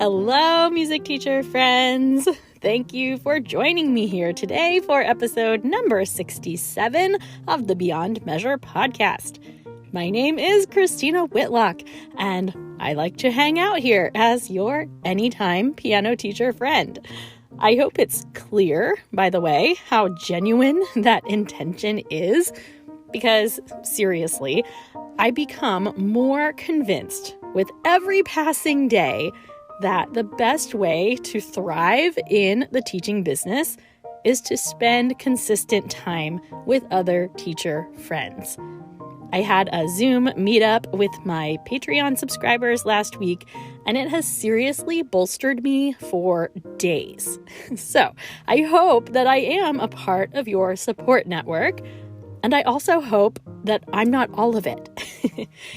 Hello, music teacher friends. Thank you for joining me here today for episode number 67 of the Beyond Measure podcast. My name is Christina Whitlock, and I like to hang out here as your anytime piano teacher friend. I hope it's clear, by the way, how genuine that intention is, because seriously, I become more convinced with every passing day that the best way to thrive in the teaching business is to spend consistent time with other teacher friends. I had a Zoom meetup with my Patreon subscribers last week, and it has seriously bolstered me for days. So I hope that I am a part of your support network, and I also hope that I'm not all of it.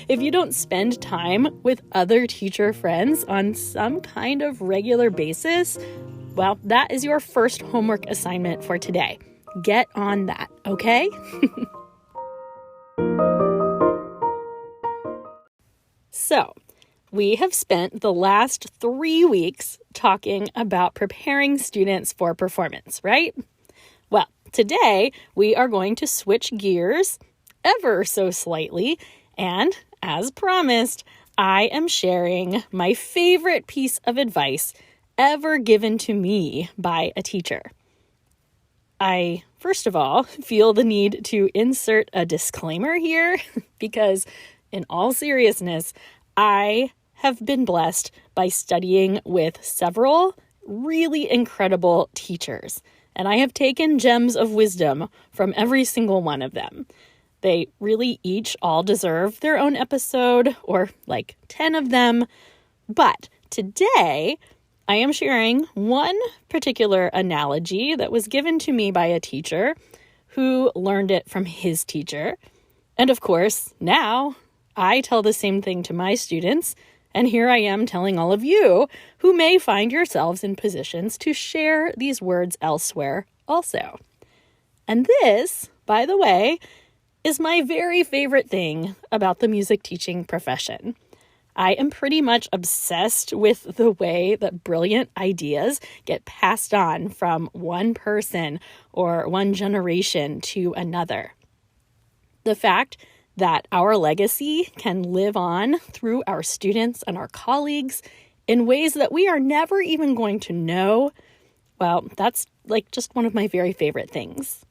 If you don't spend time with other teacher friends on some kind of regular basis, well, that is your first homework assignment for today. Get on that, okay? So, we have spent the last 3 weeks talking about preparing students for performance, right? Well, today we are going to switch gears ever so slightly, and as promised, I am sharing my favorite piece of advice ever given to me by a teacher. I, first of all, feel the need to insert a disclaimer here because, in all seriousness, I have been blessed by studying with several really incredible teachers, and I have taken gems of wisdom from every single one of them. They really each all deserve their own episode, or like 10 of them. But today, I am sharing one particular analogy that was given to me by a teacher who learned it from his teacher. And of course, now I tell the same thing to my students, and here I am telling all of you who may find yourselves in positions to share these words elsewhere also. And this, by the way, is my very favorite thing about the music teaching profession. I am pretty much obsessed with the way that brilliant ideas get passed on from one person or one generation to another. The fact that our legacy can live on through our students and our colleagues in ways that we are never even going to know, well, that's like just one of my very favorite things.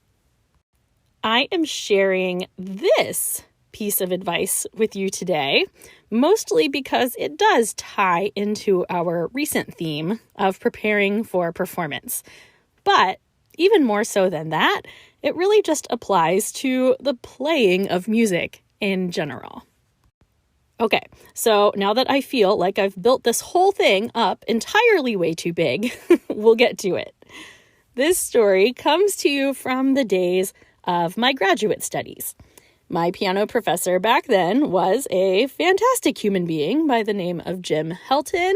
I am sharing this piece of advice with you today, mostly because it does tie into our recent theme of preparing for performance. But even more so than that, it really just applies to the playing of music in general. Okay, so now that I feel like I've built this whole thing up entirely way too big, we'll get to it. This story comes to you from the days of my graduate studies. My piano professor back then was a fantastic human being by the name of Jim Helton,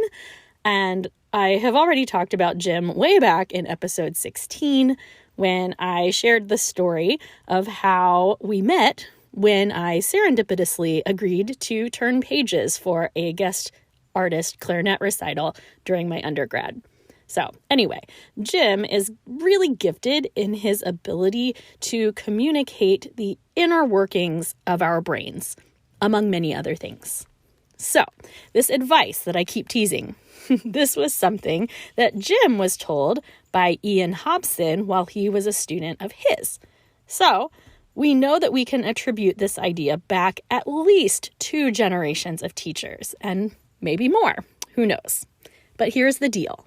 and I have already talked about Jim way back in episode 16 when I shared the story of how we met when I serendipitously agreed to turn pages for a guest artist clarinet recital during my undergrad. So anyway, Jim is really gifted in his ability to communicate the inner workings of our brains, among many other things. So this advice that I keep teasing, this was something that Jim was told by Ian Hobson while he was a student of his. So we know that we can attribute this idea back at least 2 generations of teachers, and maybe more, who knows. But here's the deal.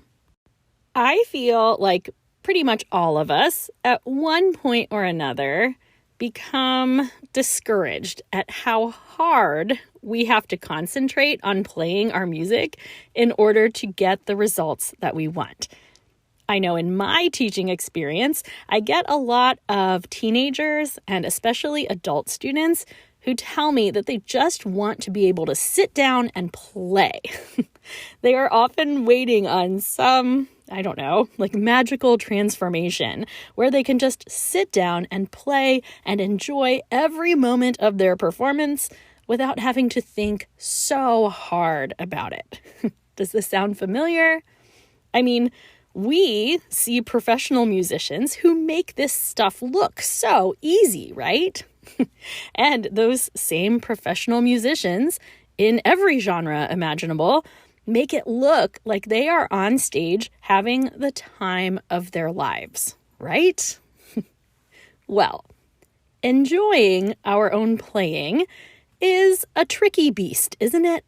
I feel like pretty much all of us, at one point or another, become discouraged at how hard we have to concentrate on playing our music in order to get the results that we want. I know in my teaching experience, I get a lot of teenagers and especially adult students who tell me that they just want to be able to sit down and play. They are often waiting on some, like magical transformation where they can just sit down and play and enjoy every moment of their performance without having to think so hard about it. Does this sound familiar? I mean, we see professional musicians who make this stuff look so easy, right? And those same professional musicians in every genre imaginable make it look like they are on stage having the time of their lives, right? Well, enjoying our own playing is a tricky beast, isn't it?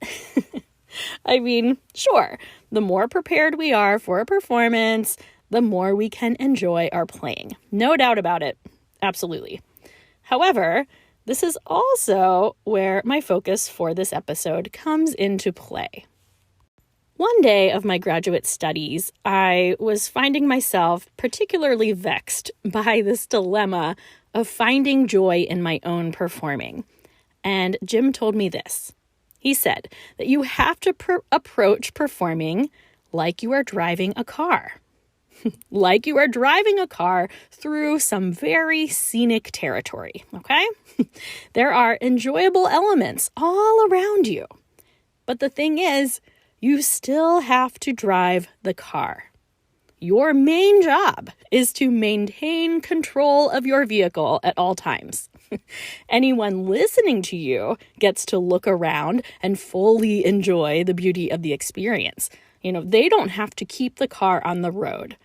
I mean, sure, the more prepared we are for a performance, the more we can enjoy our playing. No doubt about it. Absolutely. However, this is also where my focus for this episode comes into play. One day of my graduate studies, I was finding myself particularly vexed by this dilemma of finding joy in my own performing. And Jim told me this. He said that you have to approach performing like you are driving a car. Like you are driving a car through some very scenic territory, okay? There are enjoyable elements all around you. But the thing is, you still have to drive the car. Your main job is to maintain control of your vehicle at all times. Anyone listening to you gets to look around and fully enjoy the beauty of the experience. They don't have to keep the car on the road.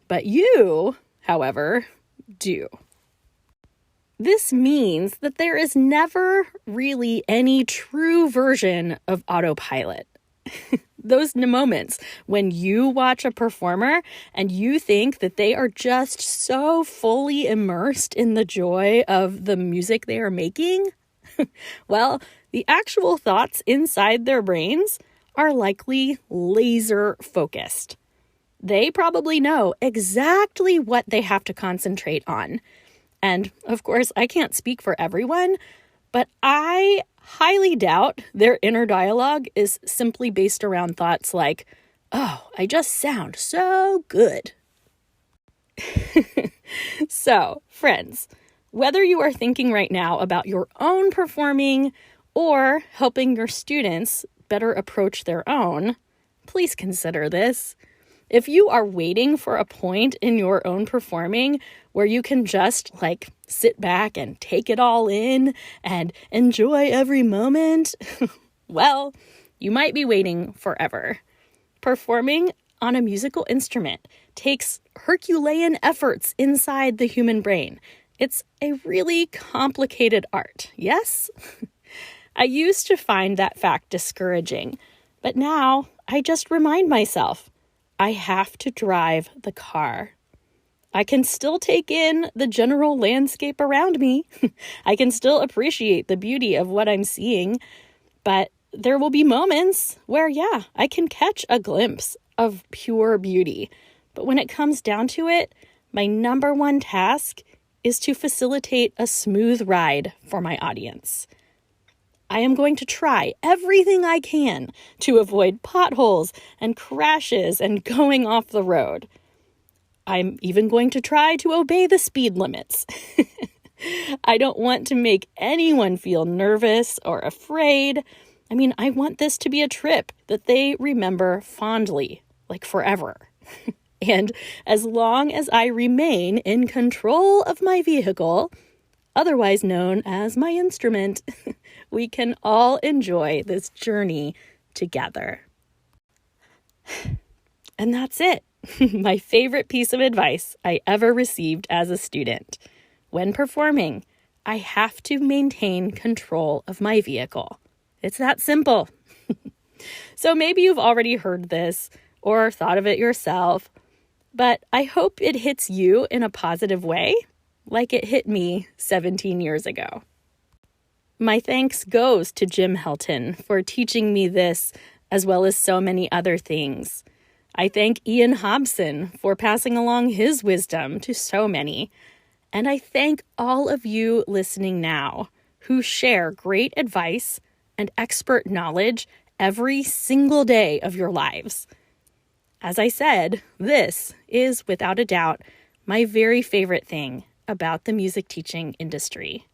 But you, however, do. This means that there is never really any true version of autopilot. Those moments when you watch a performer and you think that they are just so fully immersed in the joy of the music they are making, well, the actual thoughts inside their brains are likely laser focused. They probably know exactly what they have to concentrate on. And of course, I can't speak for everyone, but I highly doubt their inner dialogue is simply based around thoughts like, oh, I just sound so good. So, friends, whether you are thinking right now about your own performing or helping your students better approach their own, please consider this. If you are waiting for a point in your own performing where you can just sit back and take it all in and enjoy every moment, well, you might be waiting forever. Performing on a musical instrument takes Herculean efforts inside the human brain. It's a really complicated art, yes? I used to find that fact discouraging, but now I just remind myself, I have to drive the car. I can still take in the general landscape around me. I can still appreciate the beauty of what I'm seeing, but there will be moments where, I can catch a glimpse of pure beauty. But when it comes down to it, my number one task is to facilitate a smooth ride for my audience. I am going to try everything I can to avoid potholes and crashes and going off the road. I'm even going to try to obey the speed limits. I don't want to make anyone feel nervous or afraid. I want this to be a trip that they remember fondly, forever. And as long as I remain in control of my vehicle, otherwise known as my instrument, we can all enjoy this journey together. And that's it. My favorite piece of advice I ever received as a student. When performing, I have to maintain control of my vehicle. It's that simple. So maybe you've already heard this or thought of it yourself, but I hope it hits you in a positive way, like it hit me 17 years ago. My thanks goes to Jim Helton for teaching me this, as well as so many other things. I thank Ian Hobson for passing along his wisdom to so many. And I thank all of you listening now who share great advice and expert knowledge every single day of your lives. As I said, this is, without a doubt, my very favorite thing about the music teaching industry.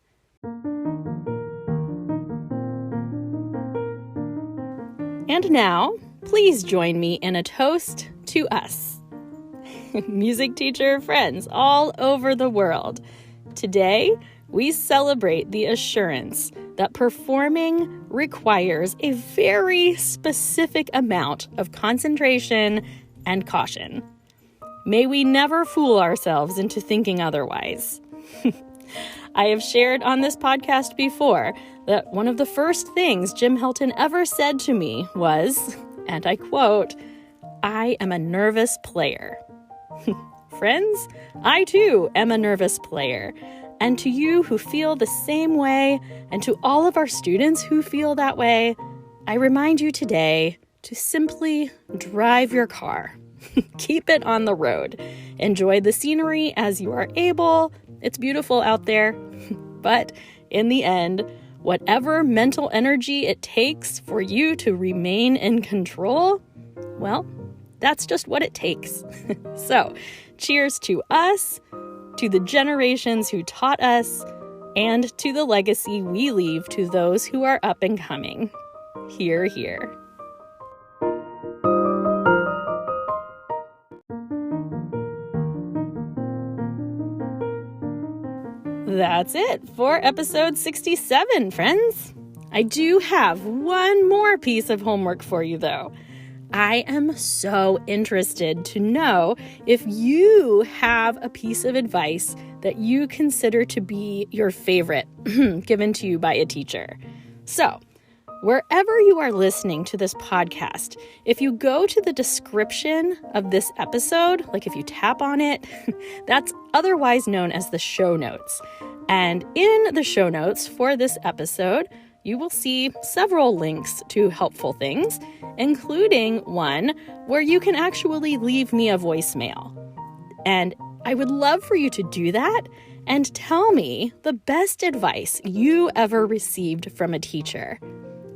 And now, please join me in a toast to us, music teacher friends all over the world. Today, we celebrate the assurance that performing requires a very specific amount of concentration and caution. May we never fool ourselves into thinking otherwise. I have shared on this podcast before that one of the first things Jim Helton ever said to me was, and I quote, "I am a nervous player." Friends, I too am a nervous player. And to you who feel the same way, and to all of our students who feel that way, I remind you today to simply drive your car. Keep it on the road. Enjoy the scenery as you are able. It's beautiful out there. But in the end, whatever mental energy it takes for you to remain in control, well, that's just what it takes. So, cheers to us, to the generations who taught us, and to the legacy we leave to those who are up and coming. Hear, hear. That's it for episode 67, friends. I do have one more piece of homework for you, though. I am so interested to know if you have a piece of advice that you consider to be your favorite given to you by a teacher. So, wherever you are listening to this podcast, if you go to the description of this episode, like if you tap on it, that's otherwise known as the show notes. And in the show notes for this episode, you will see several links to helpful things, including one where you can actually leave me a voicemail. And I would love for you to do that and tell me the best advice you ever received from a teacher.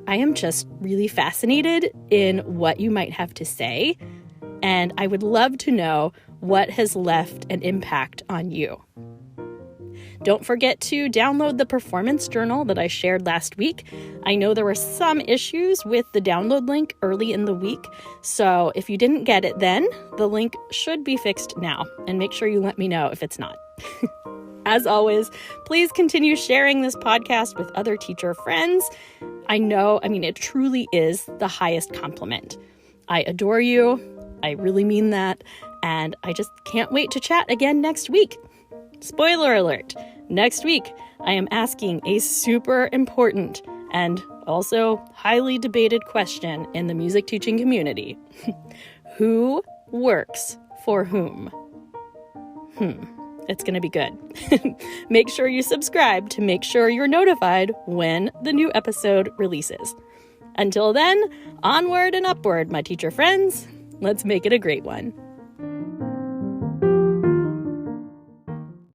I am just really fascinated in what you might have to say, and I would love to know what has left an impact on you. Don't forget to download the performance journal that I shared last week. I know there were some issues with the download link early in the week, so if you didn't get it then, the link should be fixed now, and make sure you let me know if it's not. As always, please continue sharing this podcast with other teacher friends. It truly is the highest compliment. I adore you. I really mean that. And I just can't wait to chat again next week. Spoiler alert. Next week, I am asking a super important and also highly debated question in the music teaching community. Who works for whom? It's going to be good. Make sure you subscribe to make sure you're notified when the new episode releases. Until then, onward and upward, my teacher friends. Let's make it a great one.